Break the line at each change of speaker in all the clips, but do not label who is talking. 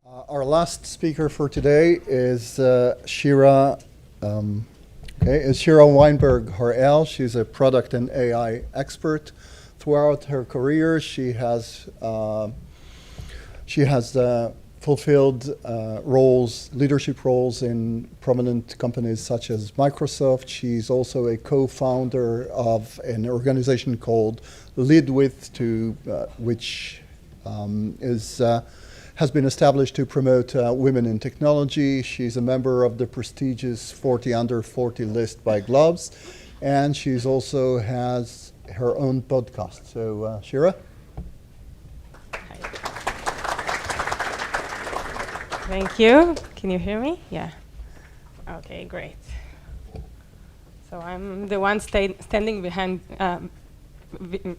Our last speaker for today is Shira. Is Shira Weinberg Harel. She's a product and AI expert. Throughout her career, she has fulfilled leadership roles in prominent companies such as Microsoft. She's also a co-founder of an organization called Lead With, which has been established to promote women in technology. She's a member of the prestigious 40 Under 40 list by Globes, and she's also has her own podcast. So, Shira?
Thank you. Can you hear me? Yeah. Okay, great. So I'm the one standing behind,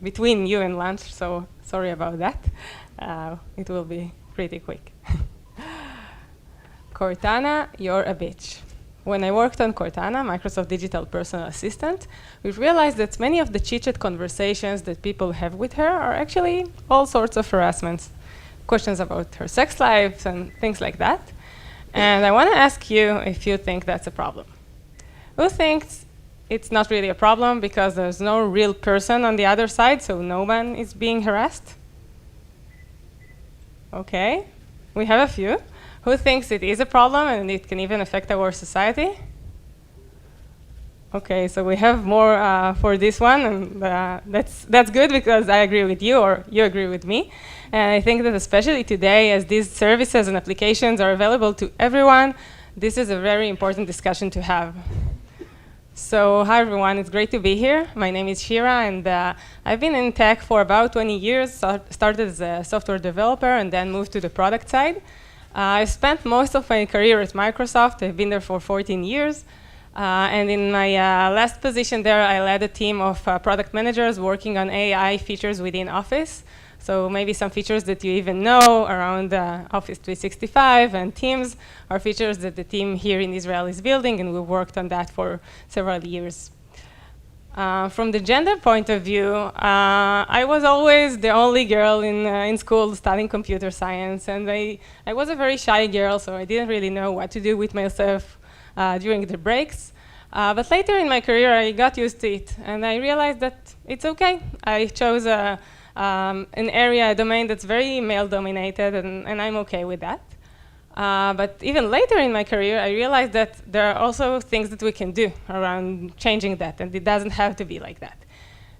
between you and lunch, so sorry about that. It will be pretty quick. Cortana, you're a bitch. When I worked on Cortana, Microsoft Digital Personal Assistant, we realized that many of the chit-chat conversations that people have with her are actually all sorts of harassments. Questions about her sex life and things like that. And I want to ask you if you think that's a problem. Who thinks it's not really a problem because there's no real person on the other side, so no one is being harassed? Okay, we have a few. Who thinks it is a problem and it can even affect our society? Okay, so we have more for this one, and that's good because I agree with you, or you agree with me. And I think that especially today, as these services and applications are available to everyone, this is a very important discussion to have. So hi everyone, it's great to be here. My name is Shira, and I've been in tech for about 20 years. Started as a software developer and then moved to the product side. I spent most of my career at Microsoft. I've been there for 14 years. And in my last position there, I led a team of product managers working on AI features within Office. So maybe some features that you even know around Office 365 and Teams are features that the team here in Israel is building, and we worked on that for several years. From the gender point of view, I was always the only girl in school studying computer science, and I was a very shy girl, so I didn't really know what to do with myself during the breaks. But later in my career, I got used to it, and I realized that it's okay. I chose an area, a domain that's very male-dominated, and I'm okay with that. But even later in my career, I realized that there are also things that we can do around changing that, and it doesn't have to be like that.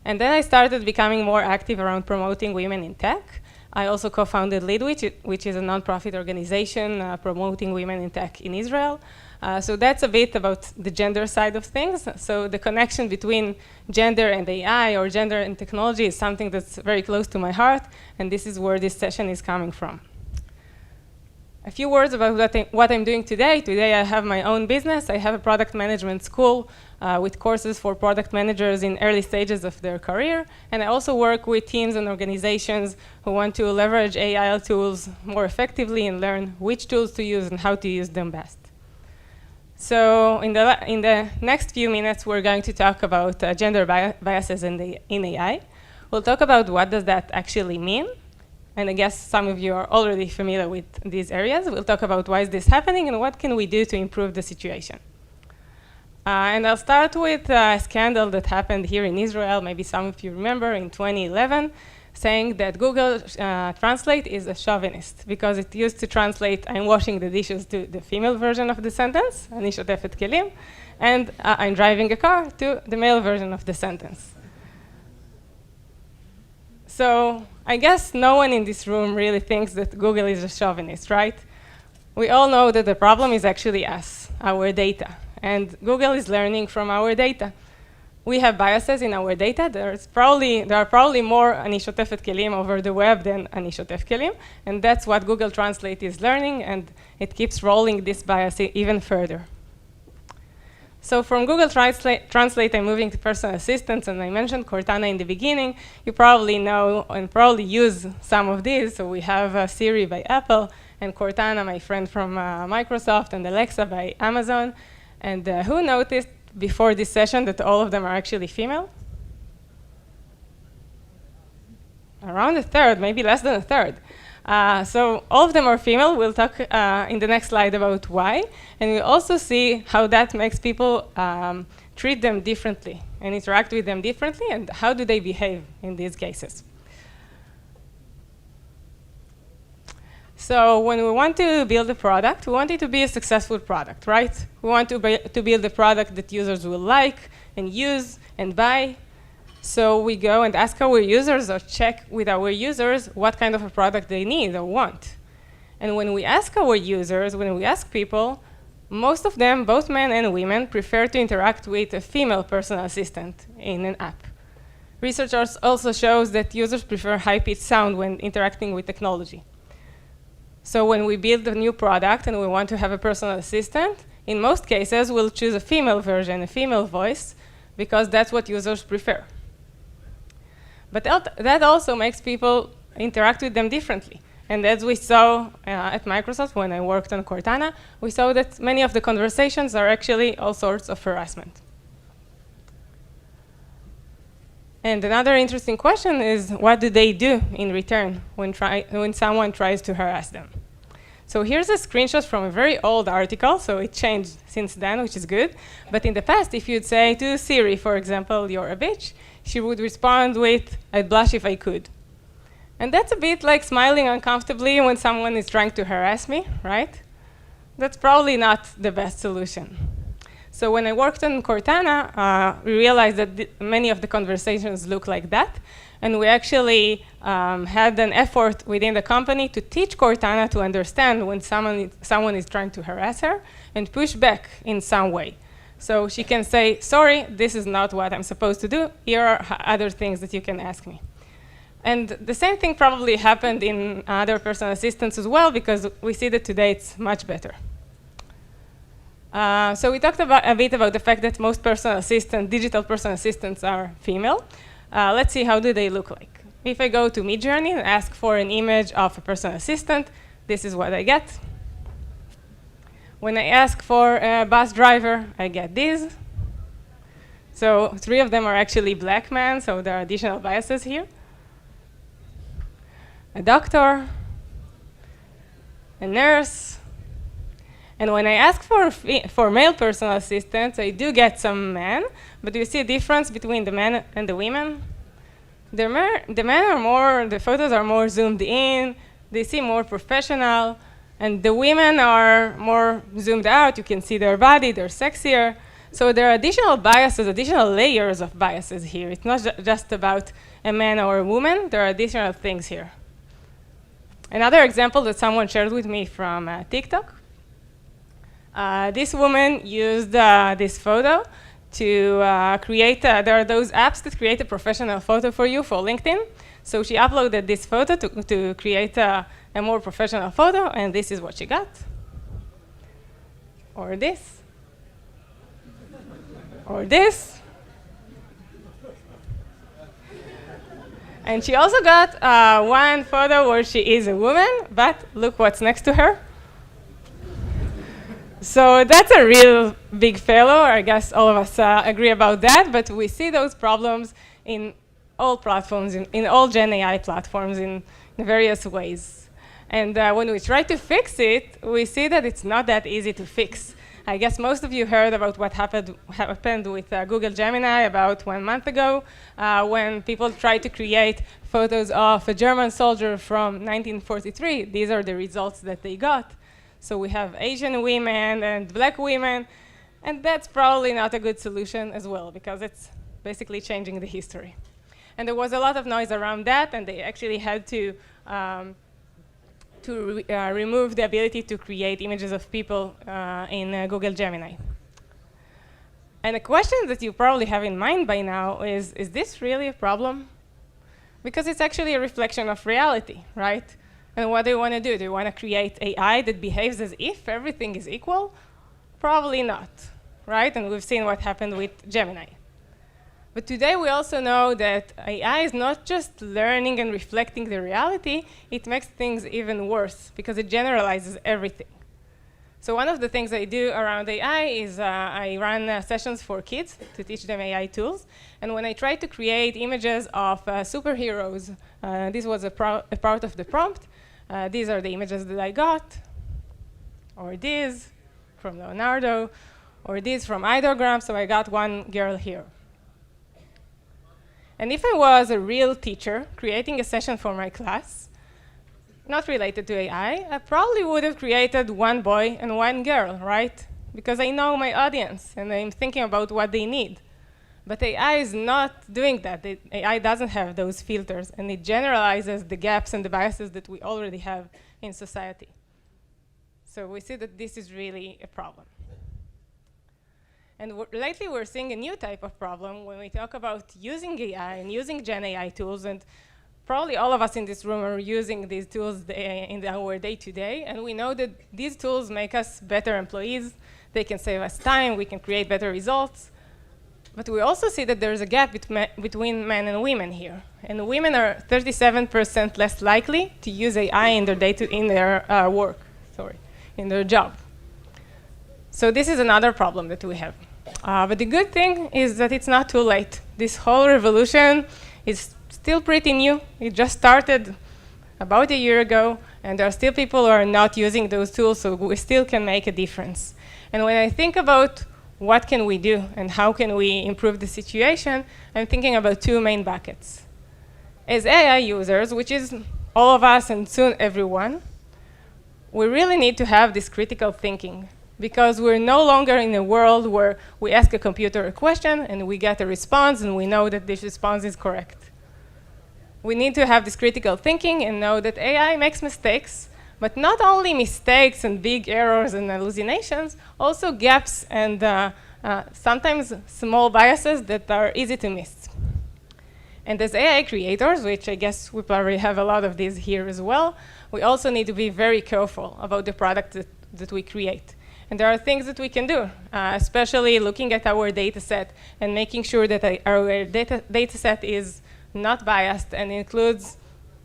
And then I started becoming more active around promoting women in tech. I also co-founded Lead, which is a nonprofit organization promoting women in tech in Israel. So that's a bit about the gender side of things. So the connection between gender and AI or gender and technology is something that's very close to my heart, and this is where this session is coming from. A few words about what I'm doing today. Today I have my own business. I have a product management school with courses for product managers in early stages of their career. And I also work with teams and organizations who want to leverage AI tools more effectively and learn which tools to use and how to use them best. So in the next few minutes, we're going to talk about gender biases in AI. We'll talk about what does that actually mean. And I guess some of you are already familiar with these areas. We'll talk about why is this happening and what can we do to improve the situation. And I'll start with a scandal that happened here in Israel. Maybe some of you remember in 2011, saying that Google Translate is a chauvinist because it used to translate "I'm washing the dishes" to the female version of the sentence, "אני שוטפת כלים," and "I'm driving a car" to the male version of the sentence. So I guess no one in this room really thinks that Google is a chauvinist, right? We all know that the problem is actually us, our data. And Google is learning from our data. We have biases in our data. There are probably more "אני שוטפת כלים" over the web than "אני שוטף כלים. And that's what Google Translate is learning, and it keeps rolling this bias even further. So from Google Translate, I'm moving to personal assistants, and I mentioned Cortana in the beginning. You probably know and probably use some of these. So we have Siri by Apple, and Cortana, my friend from Microsoft, and Alexa by Amazon. And who noticed before this session that all of them are actually female? Around a third, maybe less than a third. So all of them are female. We'll talk in the next slide about why. And we'll also see how that makes people treat them differently and interact with them differently, and how do they behave in these cases. So when we want to build a product, we want it to be a successful product, right? We want to build a product that users will like and use and buy. So we go and ask our users, or check with our users what kind of a product they need or want. And when we ask our users, when we ask people, most of them, both men and women, prefer to interact with a female personal assistant in an app. Research also shows that users prefer high-pitched sound when interacting with technology. So when we build a new product and we want to have a personal assistant, in most cases, we'll choose a female version, a female voice, because that's what users prefer. But that also makes people interact with them differently. And as we saw at Microsoft when I worked on Cortana, we saw that many of the conversations are actually all sorts of harassment. And another interesting question is, what do they do in return when someone tries to harass them? So here's a screenshot from a very old article, so it changed since then, which is good. But in the past, if you'd say to Siri, for example, "You're a bitch," she would respond with, "I'd blush if I could." And that's a bit like smiling uncomfortably when someone is trying to harass me, right? That's probably not the best solution. So when I worked on Cortana, we realized that many of the conversations look like that. And we actually had an effort within the company to teach Cortana to understand when someone is trying to harass her and push back in some way. So she can say, "Sorry, this is not what I'm supposed to do. Here are other things that you can ask me." And the same thing probably happened in other personal assistants as well, because we see that today it's much better. So we talked a bit about the fact that most digital personal assistants are female. Let's see how do they look like. If I go to Midjourney and ask for an image of a personal assistant, this is what I get. When I ask for a bus driver, I get these. So 3 of them are actually black men, so there are additional biases here. A doctor, a nurse. And when I ask for male personal assistants, I do get some men, but you see a difference between the men and the women. The photos are more zoomed in, they seem more professional, and the women are more zoomed out. You can see their body, they're sexier. So there are additional biases, additional layers of biases here. It's not just about a man or a woman, there are additional things here. Another example that someone shared with me from TikTok. This woman used this photo to create, there are those apps that create a professional photo for you for LinkedIn. So she uploaded this photo to create a more professional photo, and this is what she got. Or this. Or this. And she also got one photo where she is a woman, but look what's next to her. So that's a real big failure. I guess all of us agree about that, but we see those problems in all platforms, in all Gen AI platforms in various ways. And when we try to fix it, we see that it's not that easy to fix. I guess most of you heard about what happened with Google Gemini about 1 month ago, when people tried to create photos of a German soldier from 1943. These are the results that they got. So we have Asian women and black women, and that's probably not a good solution as well, because it's basically changing the history. And there was a lot of noise around that, and they actually had to remove the ability to create images of people in Google Gemini. And a question that you probably have in mind by now is this really a problem? Because it's actually a reflection of reality, right? And what do you want to do? Do you want to create AI that behaves as if everything is equal? Probably not, right? And we've seen what happened with Gemini. But today we also know that AI is not just learning and reflecting the reality, it makes things even worse because it generalizes everything. So one of the things I do around AI is I run sessions for kids to teach them AI tools. And when I try to create images of superheroes, this was a part of the prompt, These are the images that I got, or these from Leonardo, or these from ideogram, so I got one girl here. And if I was a real teacher creating a session for my class, not related to AI, I probably would have created one boy and one girl, right? Because I know my audience, and I'm thinking about what they need. But AI is not doing that. AI doesn't have those filters, and it generalizes the gaps and the biases that we already have in society. So we see that this is really a problem. And lately, we're seeing a new type of problem when we talk about using AI and using Gen AI tools. And probably all of us in this room are using these tools in our day-to-day. And we know that these tools make us better employees. They can save us time. We can create better results. But we also see that there's a gap between men and women here. And women are 37% less likely to use AI in their work, in their job. So this is another problem that we have. But the good thing is that it's not too late. This whole revolution is still pretty new. It just started about a year ago, and there are still people who are not using those tools, so we still can make a difference. And when I think about what can we do and how can we improve the situation, I'm thinking about two main buckets. As AI users, which is all of us and soon everyone, we really need to have this critical thinking, because we're no longer in a world where we ask a computer a question and we get a response and we know that this response is correct. We need to have this critical thinking and know that AI makes mistakes, but not only mistakes and big errors and hallucinations, also gaps and sometimes small biases that are easy to miss. And as AI creators, which I guess we probably have a lot of these here as well, we also need to be very careful about the product that we create. And there are things that we can do, especially looking at our data set and making sure that our data set is not biased and includes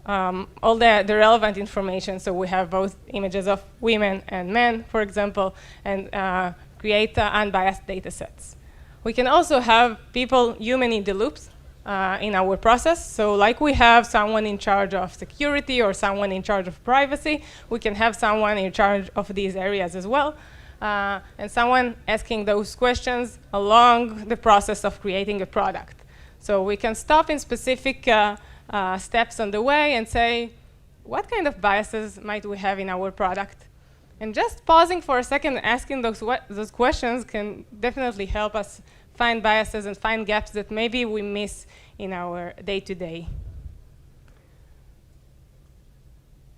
all the relevant information. So we have both images of women and men, for example, and create unbiased data sets. We can also have people human in the loops in our process. So like we have someone in charge of security or someone in charge of privacy, we can have someone in charge of these areas as well. And someone asking those questions along the process of creating a product. So we can stop in specific steps on the way and say, what kind of biases might we have in our product? And just pausing for a second and asking those questions can definitely help us find biases and find gaps that maybe we miss in our day-to-day.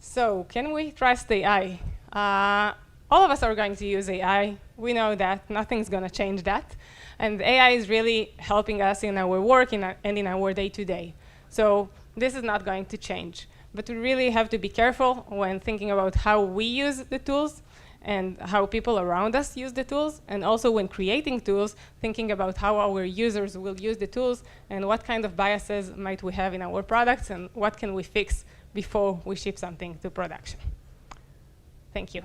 So can we trust AI? All of us are going to use AI. We know that. Nothing's going to change that. And AI is really helping us in our work and in our day-to-day. So this is not going to change. But we really have to be careful when thinking about how we use the tools and how people around us use the tools. And also when creating tools, thinking about how our users will use the tools and what kind of biases might we have in our products and what can we fix before we ship something to production. Thank you.